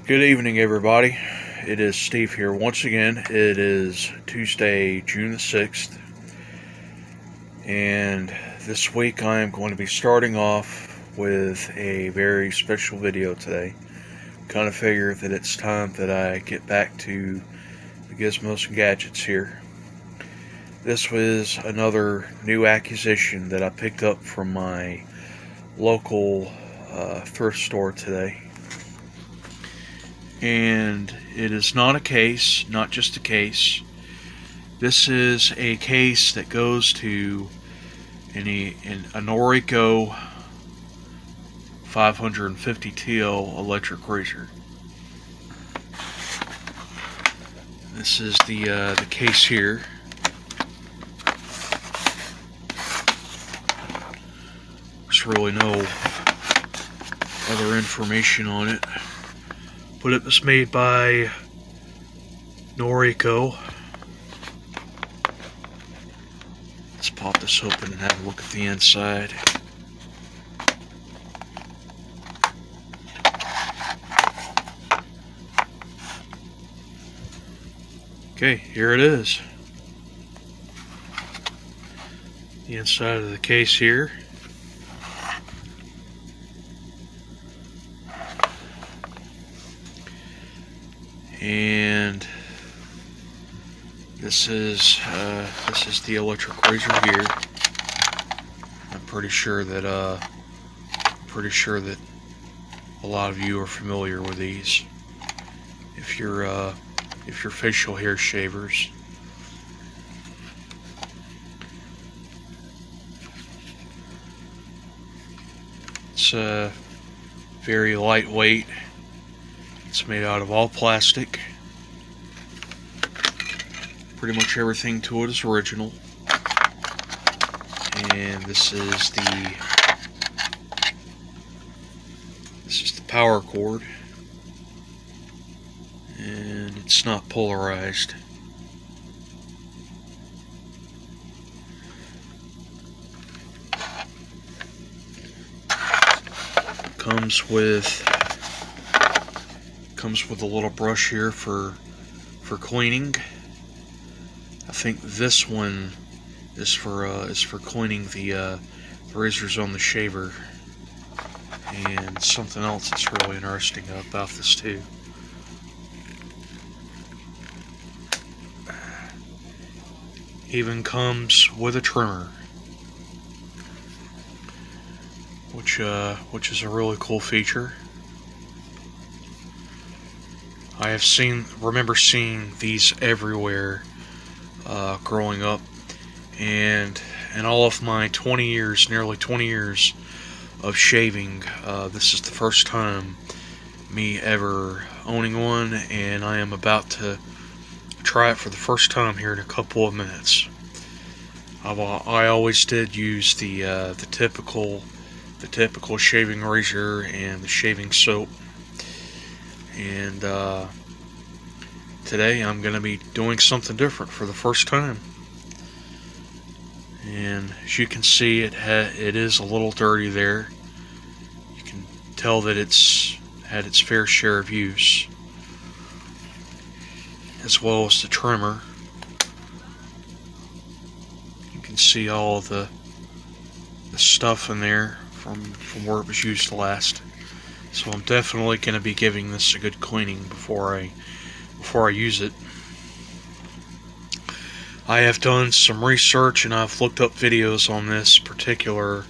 Good evening, everybody. It is Steve here once again. It is Tuesday, June the 6th, and this week I am going to be starting off with a very special video today. Kind of figure that it's time that I get back to the gizmos and gadgets here. This was another new acquisition that I picked up from my local thrift store today. And it is not a case, not just a case. This is a case that goes to a Noreico 550 TL electric razor. This is the case here. There's really no other information on it. But it was made by Noreico. Let's pop this open and have a look at the inside. Okay, here it is. The inside of the case here. And this is the electric razor here. I'm pretty sure that a lot of you are familiar with these. If you're facial hair shavers. It's very lightweight. It's made out of all plastic. Pretty much everything to it is original. And this is the power cord. And it's not polarized. Comes with a little brush here for cleaning. I think this one is for cleaning the razors on the shaver. And something else that's really interesting about this too. Even comes with a trimmer, which is a really cool feature. I remember seeing these everywhere growing up, and in all of my nearly 20 years of shaving, this is the first time me ever owning one, and I am about to try it for the first time here in a couple of minutes. I always did use the typical shaving razor and the shaving soap. And today I'm going to be doing something different for the first time. And as you can see, it is a little dirty there. You can tell that it's had its fair share of use, as well as the trimmer. You can see all the stuff in there from where it was used last. So I'm definitely going to be giving this a good cleaning before I use it. I have done some research and I've looked up videos on this particular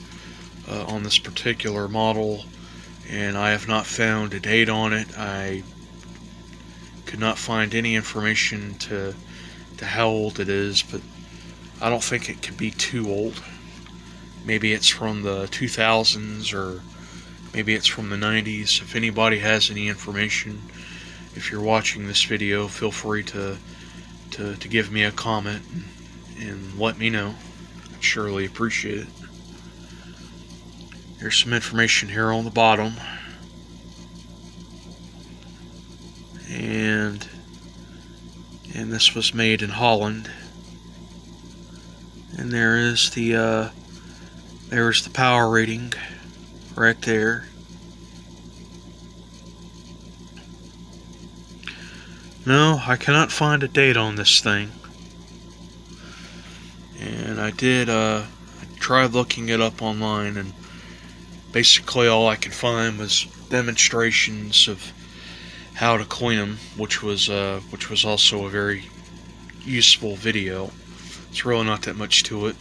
model, and I have not found a date on it. I could not find any information to how old it is, but I don't think it could be too old. Maybe it's from the 2000s, or maybe it's from the 90s. If anybody has any information, if you're watching this video, feel free to give me a comment and let me know. I'd surely appreciate it. There's some information here on the bottom. And this was made in Holland. And there's the power rating right there. No, I cannot find a date on this thing. And I tried looking it up online, and basically all I could find was demonstrations of how to clean them, which was also a very useful video. It's really not that much to it.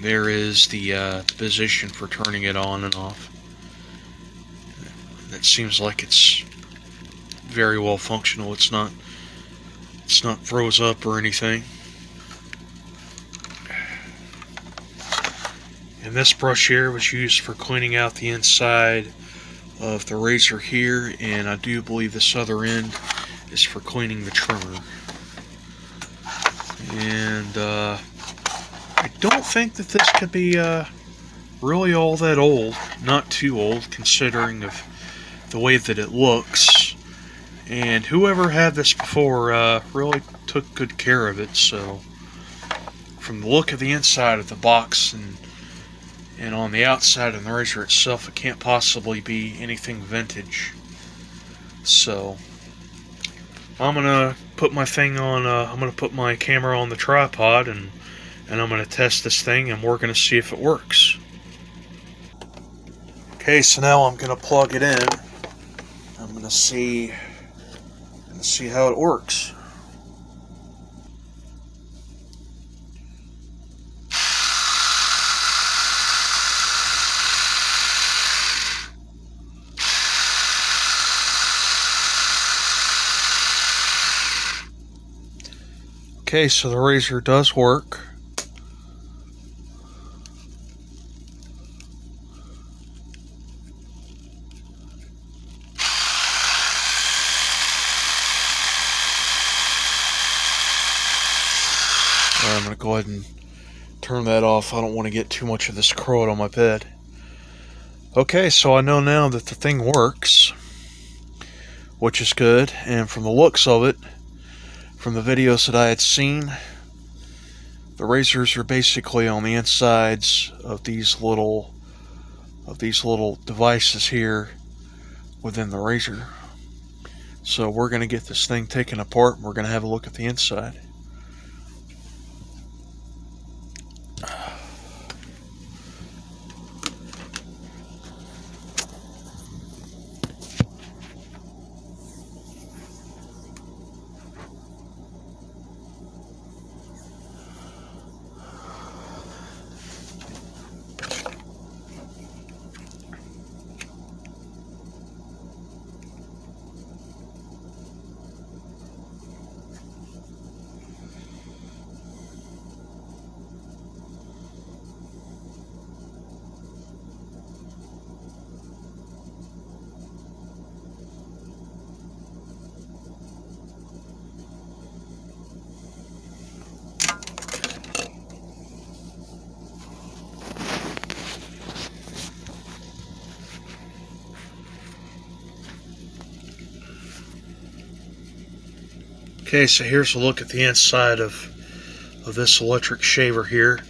There is the position for turning it on and off. That seems like it's very well functional. It's not froze up or anything. And this brush here was used for cleaning out the inside of the razor here, and I do believe this other end is for cleaning the trimmer. And I don't think that this could be really all that old. Not too old, considering of the way that it looks. And whoever had this before really took good care of it. So, from the look of the inside of the box and on the outside of the razor itself, it can't possibly be anything vintage. So, I'm gonna put my thing on. I'm gonna put my camera on the tripod, and I'm gonna test this thing, and we're gonna see if it works. Okay, so now I'm gonna plug it in. I'm gonna see how it works. Okay, so the razor does work. Alright, I'm going to go ahead and turn that off. I don't want to get too much of this crud on my bed. Okay, so I know now that the thing works, which is good, and from the looks of it, from the videos that I had seen, the razors are basically on the insides of these little devices here within the razor. So we're going to get this thing taken apart, and we're going to have a look at the inside. Okay, so here's a look at the inside of this electric shaver here,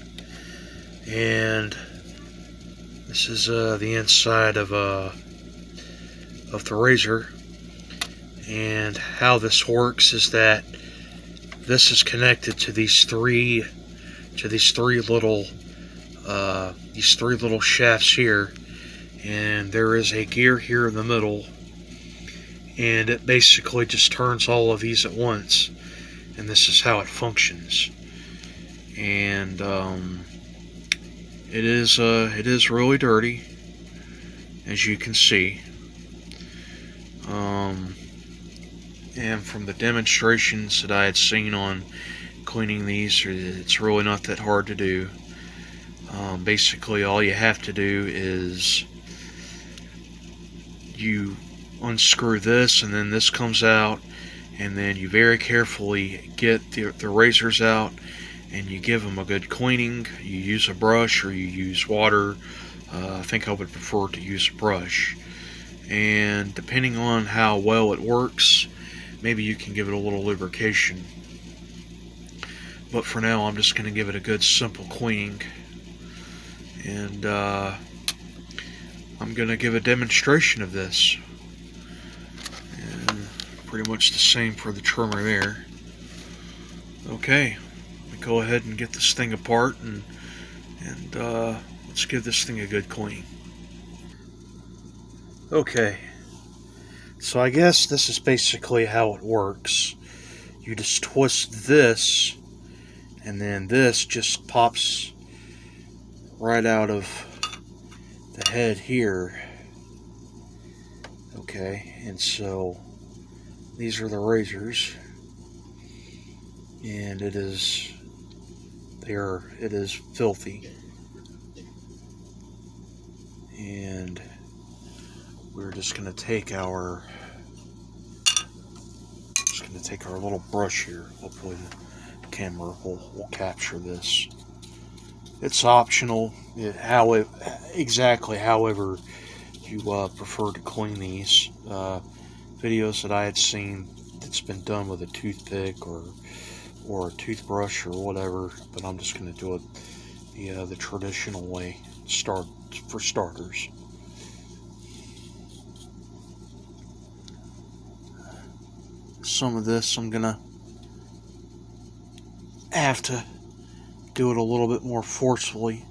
and this is the inside of the razor. And how this works is that this is connected to these three little shafts here, and there is a gear here in the middle, and it basically just turns all of these at once, and this is how it functions. And it is really dirty, as you can see. And from the demonstrations that I had seen on cleaning these, it's really not that hard to do. Basically, all you have to do is you unscrew this, and then this comes out, and then you very carefully get the razors out, and you give them a good cleaning. You use a brush or you use water. I think I would prefer to use a brush, and depending on how well it works, maybe you can give it a little lubrication. But for now, I'm just going to give it a good simple cleaning, and I'm going to give a demonstration of this. And Pretty much the same for the trimmer there. Okay, we go ahead and get this thing apart and let's give this thing a good clean. Okay, so I guess this is basically how it works. You just twist this, and then this just pops right out of the head here. Okay, and so these are the razors, and it is filthy, and we're just gonna take our little brush here. Hopefully the camera will capture this. It's optional, however you prefer to clean these. Videos that I had seen, it's been done with a toothpick or a toothbrush or whatever, but I'm just going to do it the traditional way, for starters. Some of this I'm going to have to do it a little bit more forcefully.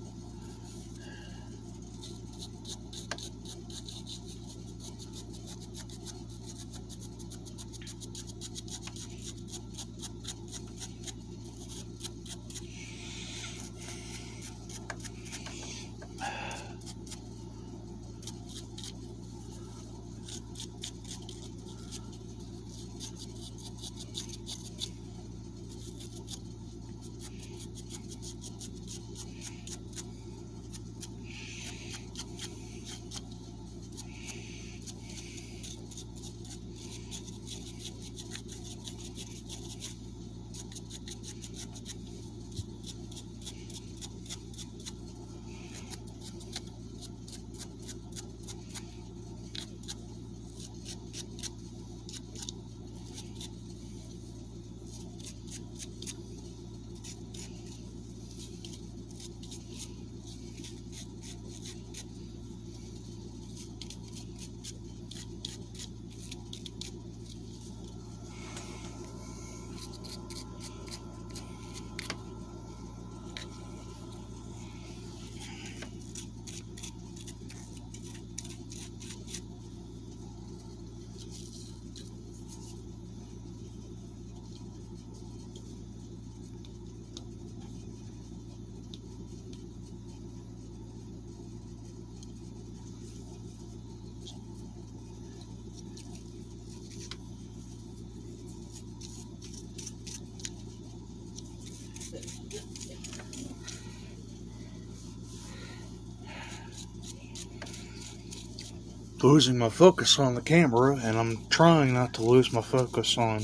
Losing my focus on the camera, and I'm trying not to lose my focus on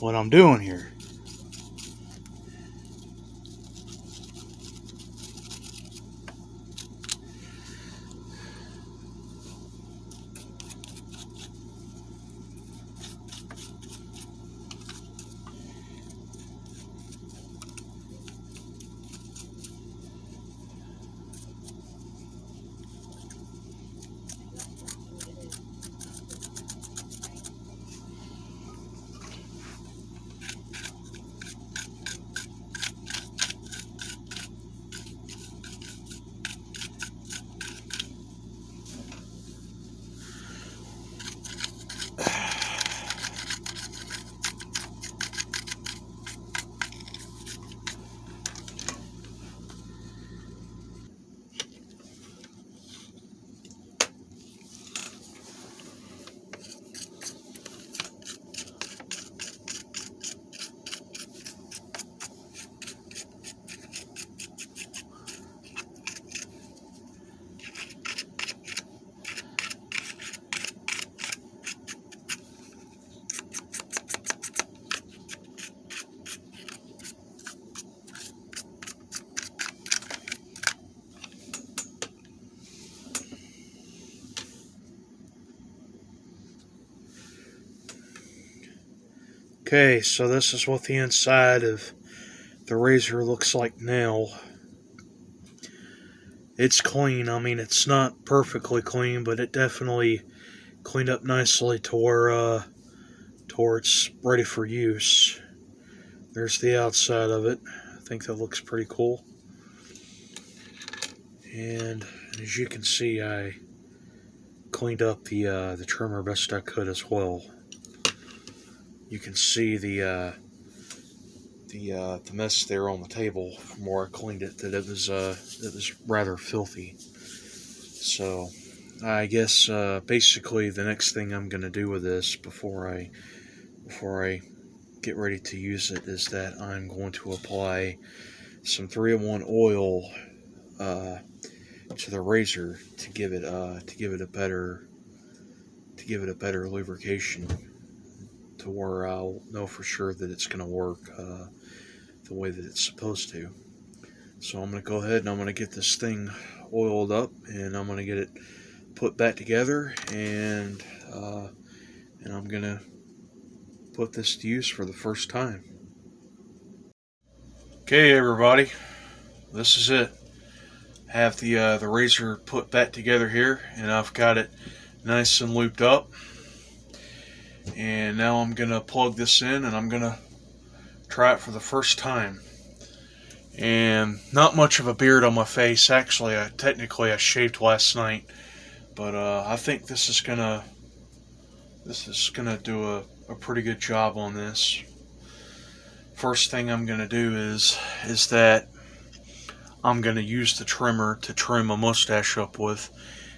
what I'm doing here. Okay, so this is what the inside of the razor looks like now. It's clean. I mean, it's not perfectly clean, but it definitely cleaned up nicely to where to where it's ready for use. There's the outside of it. I think that looks pretty cool. And as you can see, I cleaned up the trimmer best I could as well. You can see the mess there on the table from where I cleaned it. That it was rather filthy. So I guess basically the next thing I'm gonna do with this before I get ready to use it is that I'm going to apply some 3-in-1 oil to the razor to give it a better lubrication, to where I'll know for sure that it's going to work the way that it's supposed to. So I'm going to go ahead and I'm going to get this thing oiled up, and I'm going to get it put back together, and I'm going to put this to use for the first time. Okay, everybody, this is it. Have the razor put back together here, and I've got it nice and looped up. And now I'm gonna plug this in, and I'm gonna try it for the first time. And not much of a beard on my face. Actually, I shaved last night, but I think this is gonna do a pretty good job on this. First thing I'm gonna do is that I'm going to use the trimmer to trim my mustache up with,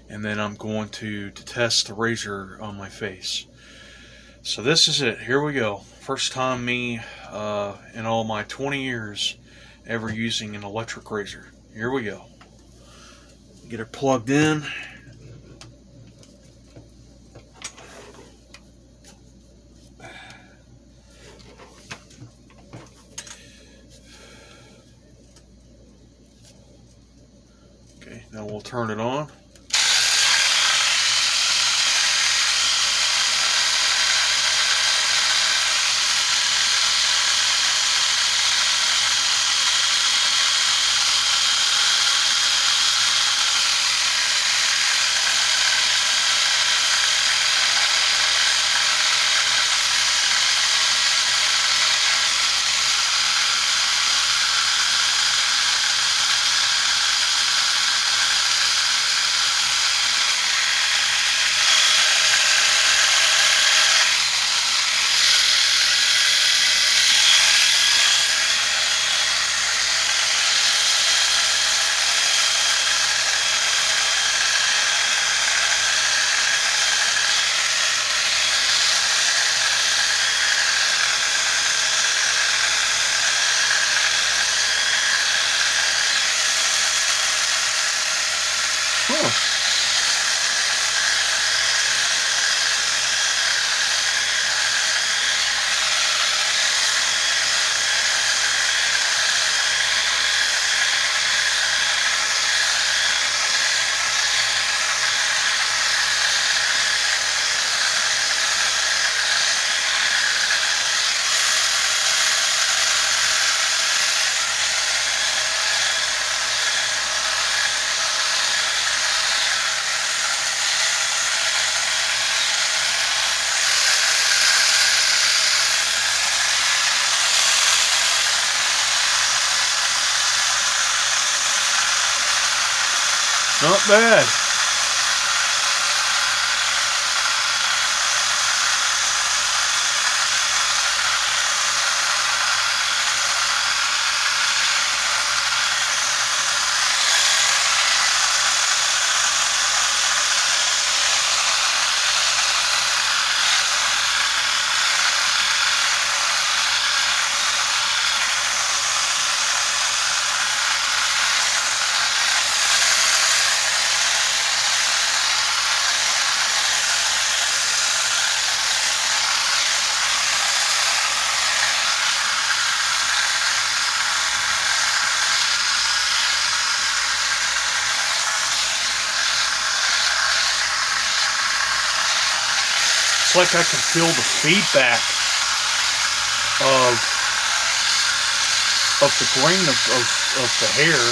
and then I'm going to test the razor on my face. So this is it. Here we go. First time me in all my 20 years ever using an electric razor. Here we go. Get it plugged in. Okay, now we'll turn it on. Huh. Not bad. It's like I can feel the feedback of the grain of the hair.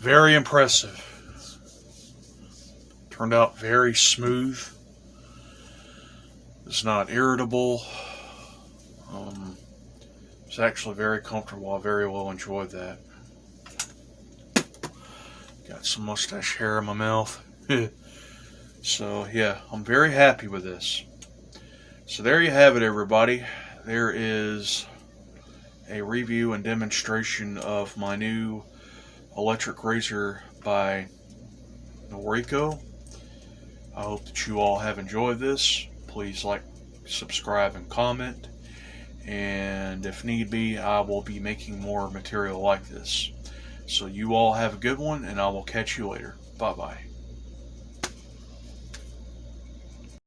Very impressive. Turned out very smooth. It's not irritable. It's actually very comfortable. I very well enjoyed that. Got some mustache hair in my mouth. So yeah, I'm very happy with this. So there you have it, everybody. There is a review and demonstration of my new electric razor by Noreico. I hope that you all have enjoyed this. Please like, subscribe, and comment. And if need be, I will be making more material like this. So you all have a good one, and I will catch you later. Bye-bye.